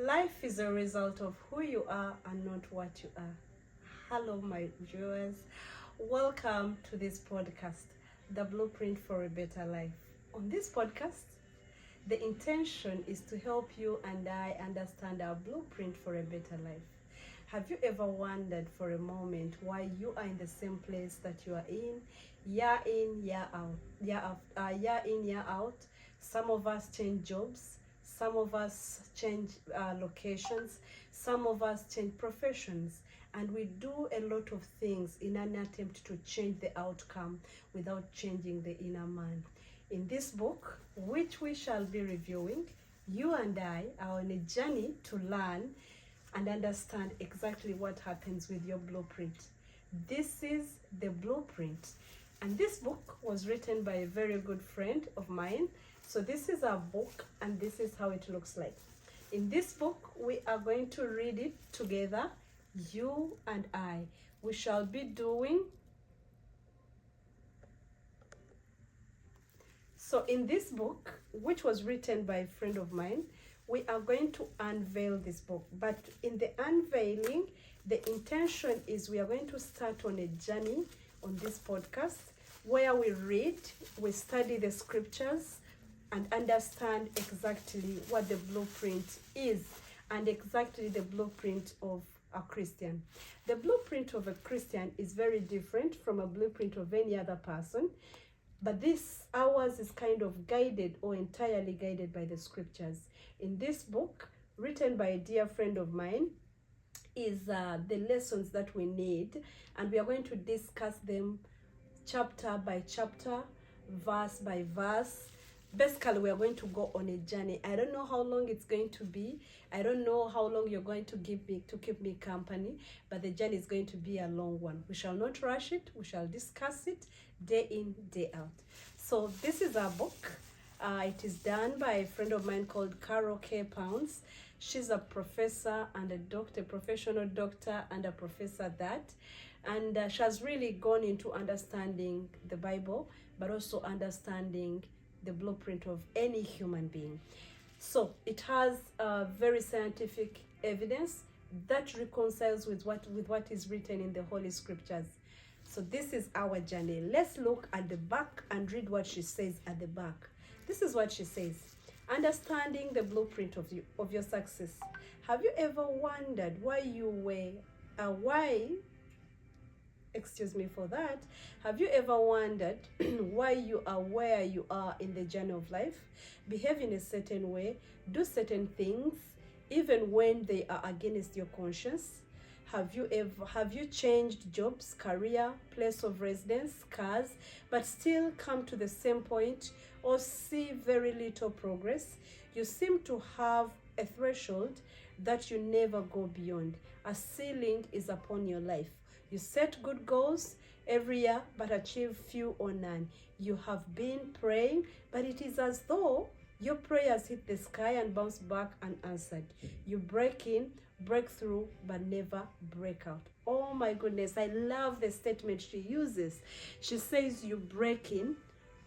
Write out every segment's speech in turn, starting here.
Life is a result of who you are and not what you are. Hello, my viewers. Welcome to this podcast, The Blueprint for a Better Life. On this podcast, the intention is to help you and I understand our blueprint for a better life. Have you ever wondered for a moment why you are in the same place that you are in, year out, year in, year out? Some of us change jobs. Some of us change locations. Some of us change professions. And we do a lot of things in an attempt to change the outcome without changing the inner man. In this book, which we shall be reviewing, you and I are on a journey to learn and understand exactly what happens with your blueprint. This is the blueprint. And this book was written by a very good friend of mine. So this is our book and this is how it looks like. In this book, we are going to read it together, you and I. We shall be doing. So in this book, which was written by a friend of mine, we are going to unveil this book. But in the unveiling, the intention is we are going to start on a journey on this podcast where we read, we study the scriptures, and understand exactly what the blueprint is and exactly the blueprint of a Christian. The blueprint of a Christian is very different from a blueprint of any other person, but ours is kind of guided or entirely guided by the scriptures. In this book, written by a dear friend of mine, is the lessons that we need, and we are going to discuss them chapter by chapter, verse by verse. Basically, we are going to go on a journey. I don't know how long it's going to be. I don't know how long you're going to keep me company, but the journey is going to be a long one. We shall not rush it. We shall discuss it day in, day out. So this is our book. It is done by a friend of mine called Carol K. Pounds. She's a professor and a doctor, professional doctor and a professor and she has really gone into understanding the Bible, but also understanding the blueprint of any human being. So it has very scientific evidence that reconciles with what is written in the Holy Scriptures. So this is our journey. Let's look at the back and read what she says at the back. This is what she says. Understanding the blueprint of your success. Have you ever wondered Have you ever wondered why you are where you are in the journey of life? Behave in a certain way, do certain things, even when they are against your conscience? Have you changed jobs, career, place of residence, cars, but still come to the same point or see very little progress? You seem to have a threshold that you never go beyond. A ceiling is upon your life. You set good goals every year, but achieve few or none. You have been praying, but it is as though your prayers hit the sky and bounce back unanswered. You break in, break through, but never break out. Oh my goodness, I love the statement she uses. She says you break in,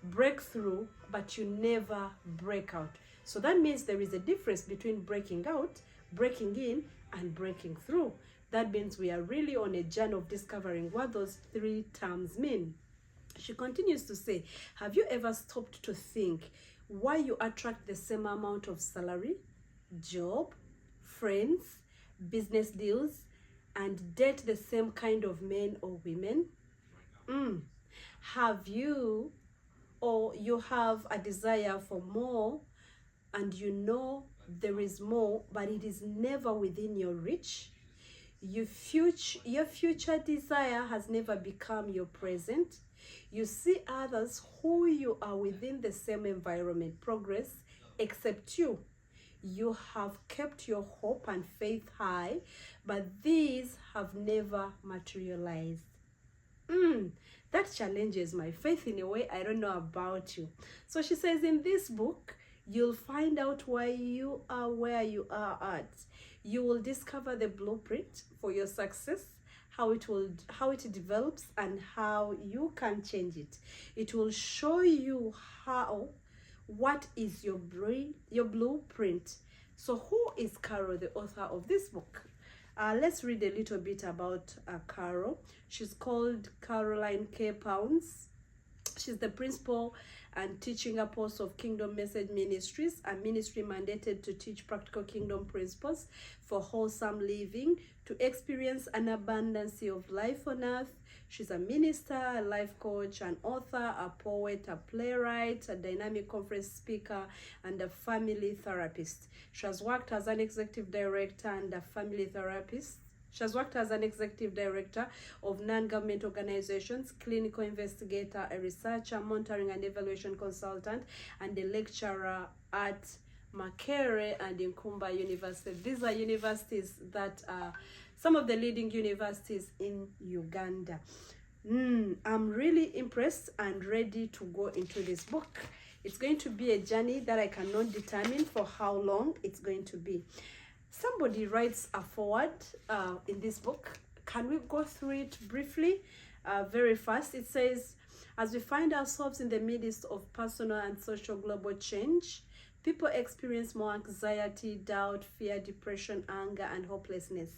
break through, but you never break out. So that means there is a difference between breaking out, breaking in, and breaking through. That means we are really on a journey of discovering what those three terms mean. She continues to say, have you ever stopped to think why you attract the same amount of salary, job, friends, business deals, and date the same kind of men or women? Have you have a desire for more, and you know there is more, but it is never within your reach? Your future desire has never become your present. You see others who you are within the same environment progress except you. You have kept your hope and faith high, but these have never materialized. That challenges my faith in a way I don't know about you. So she says in this book, you'll find out why you are where you are at. You will discover the blueprint for your success, how it develops, and how you can change it. It will show you what is your blueprint, So who is Carol, the author of this book? Let's read a little bit about Carol. She's called Caroline K. Pounds. She's the principal and teaching apostle of Kingdom Message Ministries, a ministry mandated to teach practical kingdom principles for wholesome living, to experience an abundance of life on earth. She's a minister, a life coach, an author, a poet, a playwright, a dynamic conference speaker, and a family therapist. She has worked as an executive director and a family therapist. She has worked as an executive director of non-government organizations, clinical investigator, a researcher, monitoring and evaluation consultant, and a lecturer at Makerere and Nkumba University. These are universities that are some of the leading universities in Uganda. I'm really impressed and ready to go into this book. It's going to be a journey that I cannot determine for how long it's going to be. Somebody writes a foreword in this book. Can we go through it briefly? Very fast. It says, as we find ourselves in the midst of personal and social global change, people experience more anxiety, doubt, fear, depression, anger, and hopelessness.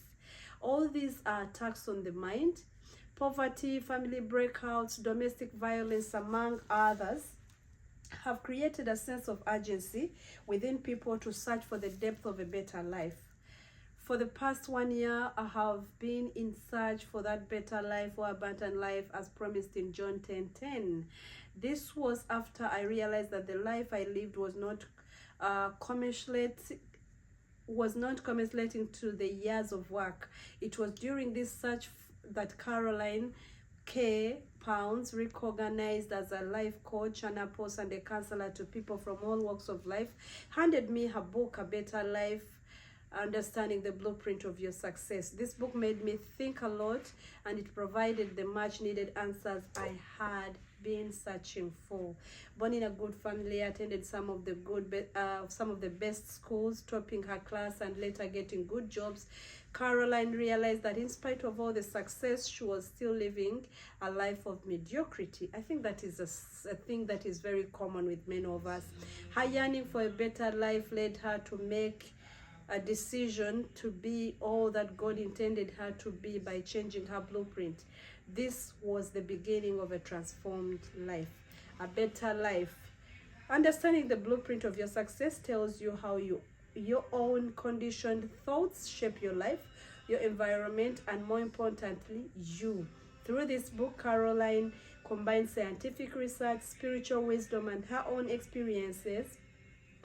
All these are attacks on the mind. Poverty, family breakouts, domestic violence, among others, have created a sense of urgency within people to search for the depth of a better life. For the past 1 year, I have been in search for that better life or abundant life as promised in John 10:10. This was after I realized that the life I lived was not commensurating to the years of work. It was during this search that Caroline K. Pounds, recognized as a life coach, an apostle, and a counselor to people from all walks of life, handed me her book, A Better Life, Understanding the Blueprint of Your Success. This book made me think a lot, and it provided the much needed answers I had been searching for. Born in a good family, attended some of the best schools, topping her class and later getting good jobs, Caroline realized that in spite of all the success, she was still living a life of mediocrity. I think that is a thing that is very common with many of us. Her yearning for a better life led her to make a decision to be all that God intended her to be by changing her blueprint. This was the beginning of a transformed life, a better life. Understanding the blueprint of your success tells you how your own conditioned thoughts shape your life, your environment, and more importantly, you. Through this book, Caroline combines scientific research, spiritual wisdom, and her own experiences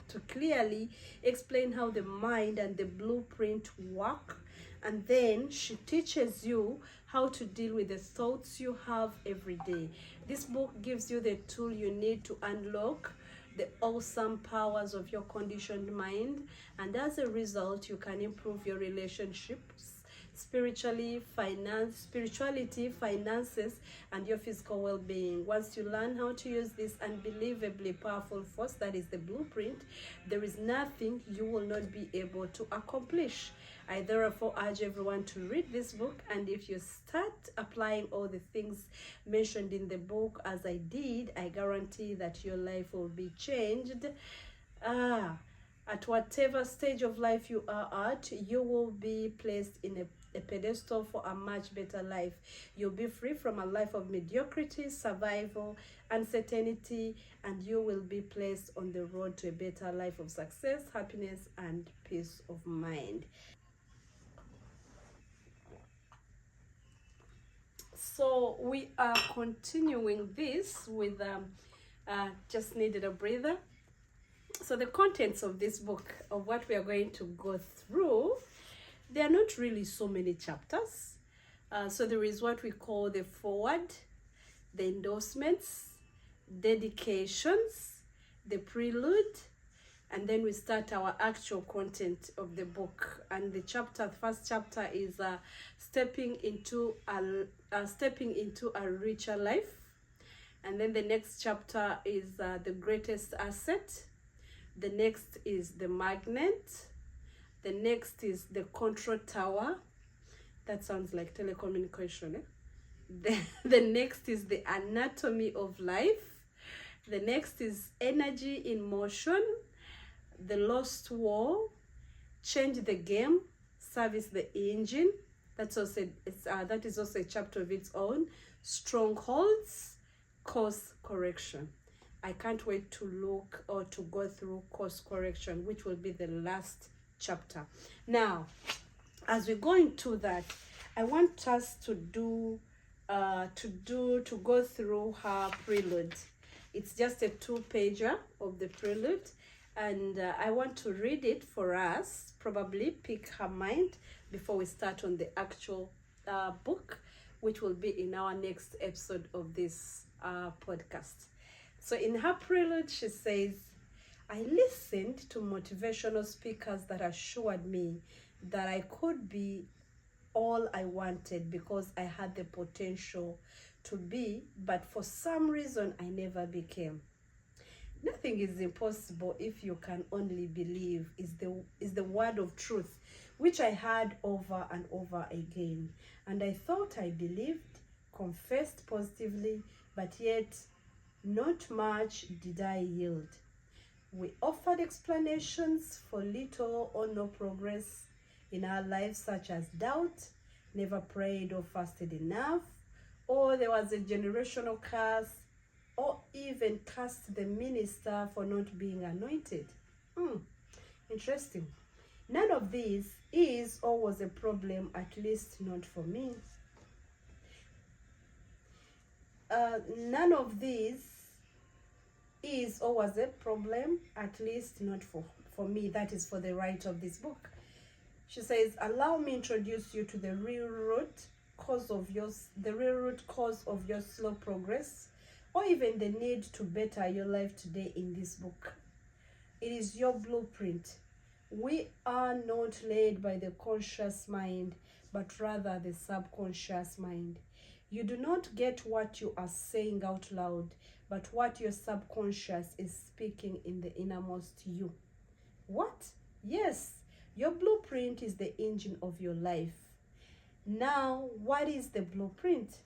to clearly explain how the mind and the blueprint work. And then she teaches you how to deal with the thoughts you have every day. This book gives you the tool you need to unlock the awesome powers of your conditioned mind, and as a result you can improve your relationships, spirituality, finances, and your physical well-being. Once you learn how to use this unbelievably powerful force that is the blueprint, there is nothing you will not be able to accomplish. I therefore urge everyone to read this book, and if you start applying all the things mentioned in the book as I did, I guarantee that your life will be changed. At whatever stage of life you are at, you will be placed in a pedestal for a much better life. You'll be free from a life of mediocrity, survival, uncertainty, and you will be placed on the road to a better life of success, happiness, and peace of mind. So we are continuing this with just needed a breather. So the contents of this book, of what we are going to go through, there are not really so many chapters. So there is what we call the foreword, the endorsements, dedications, the prelude, and then we start our actual content of the book. And the first chapter is stepping into a richer life. And then the next chapter is the greatest asset. The next is the magnet. The next is the control tower. That sounds like telecommunication. The next is the anatomy of life. The next is energy in motion, the lost wall, Change the game, service the engine. That is also a chapter of its own. Strongholds, course correction. I can't wait to look or to go through course correction, which will be the last chapter. Now, as we go into that, I want us to go through her prelude. It's just a 2-pager of the prelude, and I want to read it for us, probably pick her mind before we start on the actual book, which will be in our next episode of this podcast. So in her prelude, she says, I listened to motivational speakers that assured me that I could be all I wanted because I had the potential to be, but for some reason I never became. Nothing is impossible if you can only believe is the word of truth, which I heard over and over again. And I thought I believed, confessed positively, but yet not much did I yield. We offered explanations for little or no progress in our lives, such as doubt, never prayed or fasted enough, or there was a generational curse, or even cursed the minister for not being anointed. Interesting. None of these is or was a problem, at least not for me. None of these is or was a problem, at least not for me. That is for the writer of this book. She says, allow me introduce you to the real root cause of your slow progress, or even the need to better your life today in this book. It is your blueprint. We are not led by the conscious mind, but rather the subconscious mind. You do not get what you are saying out loud, but what your subconscious is speaking in the innermost you. What? Yes, your blueprint is the engine of your life. Now, what is the blueprint?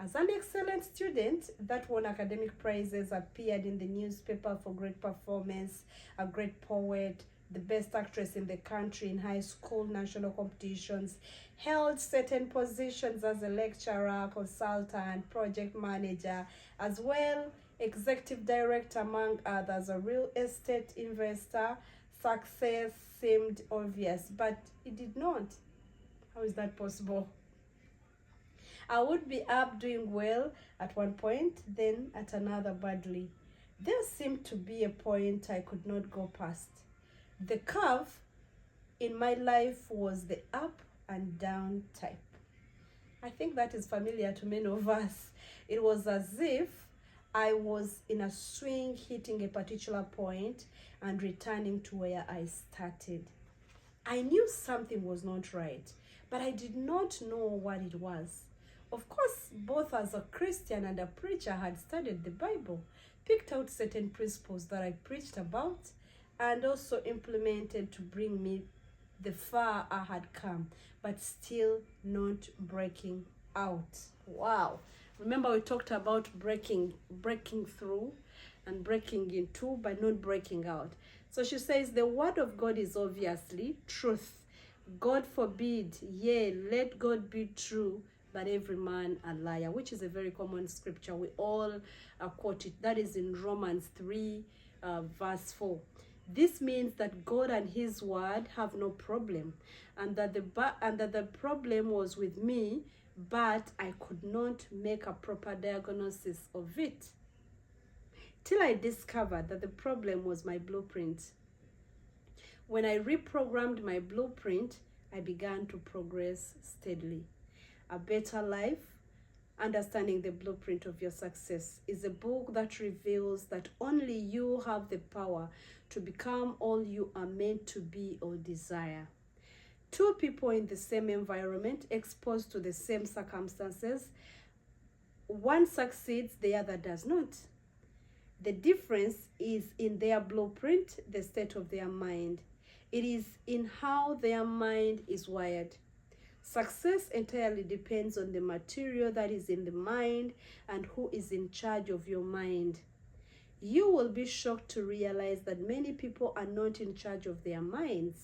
As an excellent student that won academic prizes, appeared in the newspaper for great performance, a great poet, the best actress in the country in high school national competitions, held certain positions as a lecturer, consultant, project manager, as well executive director, among others, a real estate investor. Success seemed obvious, but it did not. How is that possible? I would be up doing well at one point, then at another badly. There seemed to be a point I could not go past. The curve in my life was the up and down type. I think that is familiar to many of us. It was as if I was in a swing, hitting a particular point and returning to where I started. I knew something was not right, but I did not know what it was. Of course, both as a Christian and a preacher, I had studied the Bible, picked out certain principles that I preached about, and also implemented to bring me the far I had come, but still not breaking out. Wow. Remember, we talked about breaking through and breaking into, but not breaking out. So she says, the word of God is obviously truth. God forbid, yea, let God be true, but every man a liar, which is a very common scripture. We all quote it. That is in Romans 3, verse 4. This means that God and his word have no problem, and that the problem was with me, but I could not make a proper diagnosis of it till I discovered that the problem was my blueprint. When I reprogrammed my blueprint, I began to progress steadily. A Better Life, Understanding the Blueprint of Your Success, is a book that reveals that only you have the power to become all you are meant to be or desire. Two people in the same environment, exposed to the same circumstances, one succeeds, the other does not. The difference is in their blueprint, the state of their mind. It is in how their mind is wired. Success entirely depends on the material that is in the mind and who is in charge of your mind. You will be shocked to realize that many people are not in charge of their minds.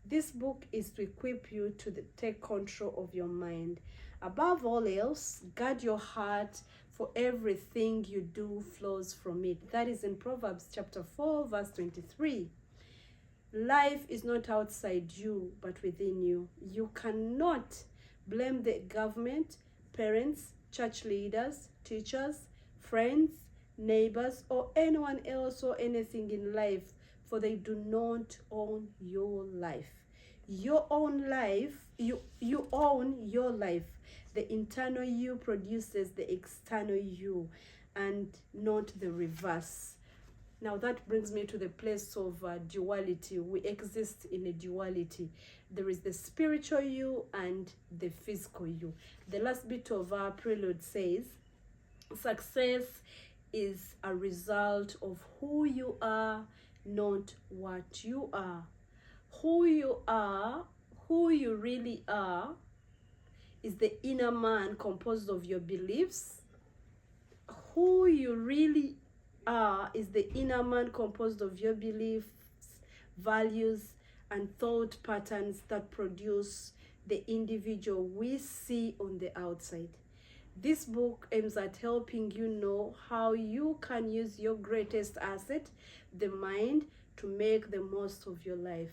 This book is to equip you to take control of your mind. Above all else, guard your heart, for everything you do flows from it. That is in Proverbs chapter 4, verse 23. Life is not outside you, but within you. You cannot blame the government, parents, church leaders, teachers, friends, neighbors, or anyone else or anything in life, for they do not own your life. Your own life, you own your life. The internal you produces the external you, and not the reverse. Now that brings me to the place of duality. We exist in a duality. There is the spiritual you and the physical you. The last bit of our prelude says, success is a result of who you are, not what you are. Who you are, who you really are, is the inner man composed of your beliefs. Who you really is the inner man composed of your beliefs, values, and thought patterns that produce the individual we see on the outside. This book aims at helping you know how you can use your greatest asset, the mind, to make the most of your life.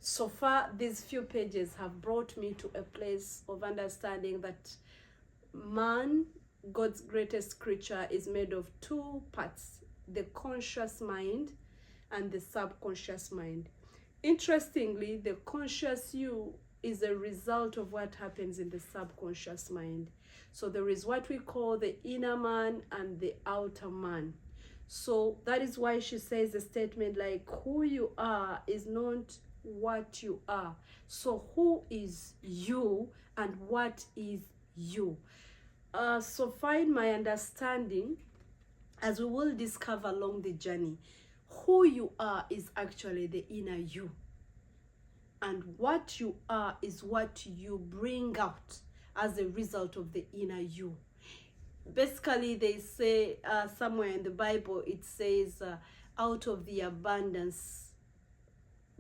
So far, these few pages have brought me to a place of understanding that man, God's greatest creature, is made of two parts: the conscious mind and the subconscious mind. Interestingly, the conscious you is a result of what happens in the subconscious mind. So there is what we call the inner man and the outer man. So that is why she says a statement like, who you are is not what you are. So who is you and what is you? So find my understanding, as we will discover along the journey, who you are is actually the inner you, and what you are is what you bring out as a result of the inner you. Basically, they say somewhere in the Bible, it says, out of the abundance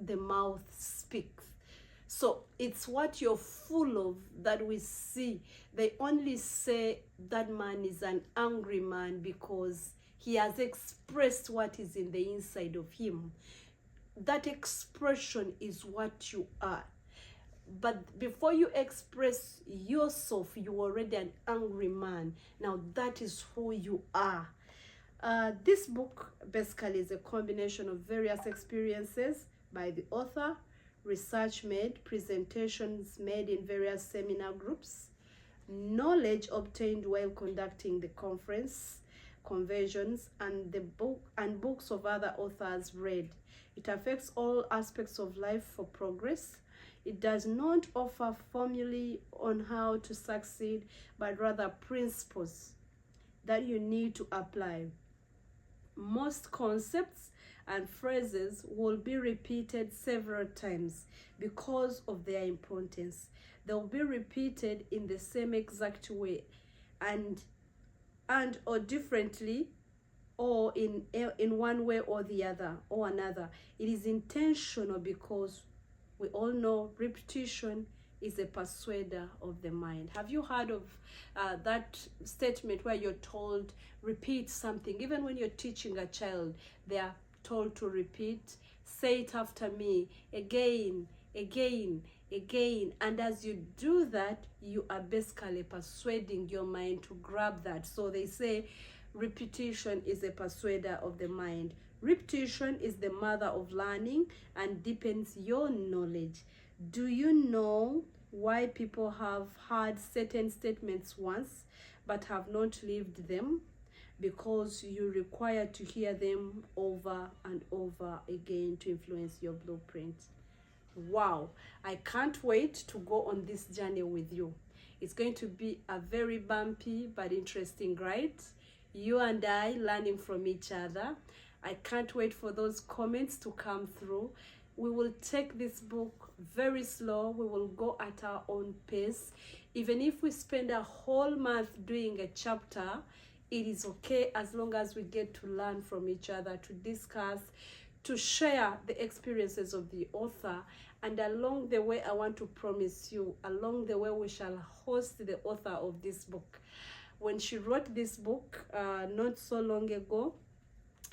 the mouth speaks. So it's what you're full of that we see. They only say that man is an angry man because he has expressed what is in the inside of him. That expression is what you are. But before you express yourself, you're already an angry man. Now that is who you are. This book basically is a combination of various experiences by the author, research made, presentations made in various seminar groups, knowledge obtained while conducting the conference, conversions, and books of other authors read. It affects all aspects of life for progress. It does not offer formulae on how to succeed, but rather principles that you need to apply. Most concepts and phrases will be repeated several times because of their importance. They'll be repeated in the same exact way and or differently, or in one way or the other or another. It is intentional because we all know repetition is a persuader of the mind. Have you heard of that statement where you're told, repeat something? Even when you're teaching a child, they are told to repeat, say it after me, again, again, again. And as you do that, you are basically persuading your mind to grab that. So they say repetition is a persuader of the mind. Repetition is the mother of learning and deepens your knowledge. Do you know why people have heard certain statements once but have not lived them? Because you require to hear them over and over again to influence your blueprint. Wow, I can't wait to go on this journey with you. It's going to be a very bumpy but interesting ride. You and I learning from each other. I can't wait for those comments to come through. We will take this book very slow. We will go at our own pace. Even if we spend a whole month doing a chapter, it is okay as long as we get to learn from each other, to discuss, to share the experiences of the author. And along the way, I want to promise you, along the way, we shall host the author of this book. When she wrote this book not so long ago,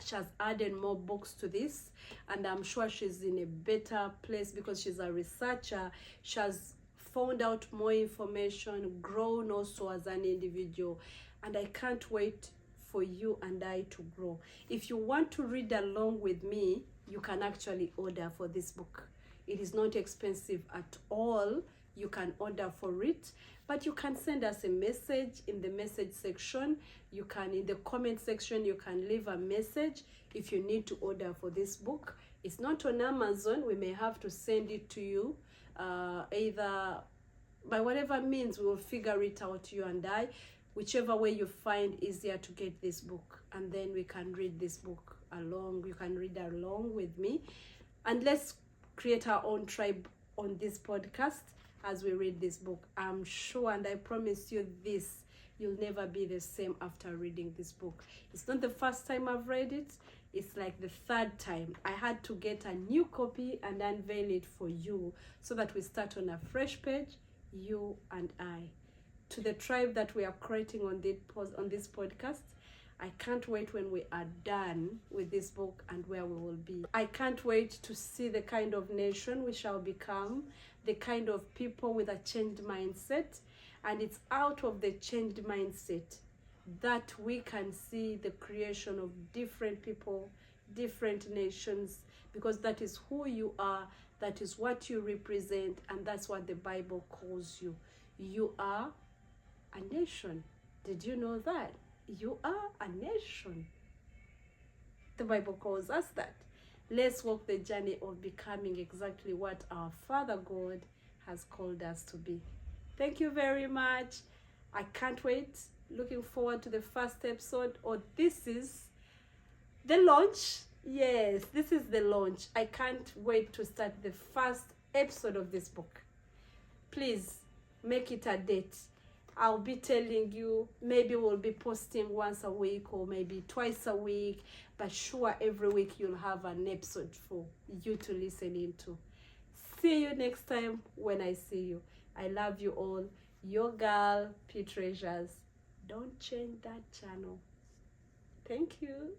she has added more books to this, and I'm sure she's in a better place because she's a researcher. She has found out more information, grown also as an individual, and I can't wait for you and I to grow. If you want to read along with me, you can actually order for this book. It is not expensive at all. You can order for it, but you can send us a message in the message section. You can, in the comment section, you can leave a message if you need to order for this book. It's not on Amazon. We may have to send it to you either by whatever means. We will figure it out, you and I, whichever way you find easier to get this book, and then we can read this book along. You can read along with me, and let's create our own tribe on this podcast as we read this book. I'm sure, and I promise you this, you'll never be the same after reading this book. It's not the first time I've read it. It's like the third time. I had to get a new copy and unveil it for you so that we start on a fresh page, you and I. To the tribe that we are creating on this podcast, I can't wait when we are done with this book and where we will be. I can't wait to see the kind of nation we shall become, the kind of people with a changed mindset. And it's out of the changed mindset that we can see the creation of different people, different nations, because that is who you are, that is what you represent, and that's what the Bible calls you. You are a nation. Did you know that? You are a nation. The Bible calls us that. Let's walk the journey of becoming exactly what our Father God has called us to be. Thank you very much. I can't wait. Looking forward to the first episode. Or this is the launch. Yes, this is the launch. I can't wait to start the first episode of this book. Please make it a date. I'll be telling you, maybe we'll be posting once a week or maybe twice a week, but sure every week you'll have an episode for you to listen into. See you next time when I see you. I love you all. Your girl, P Treasures. Don't change that channel. Thank you.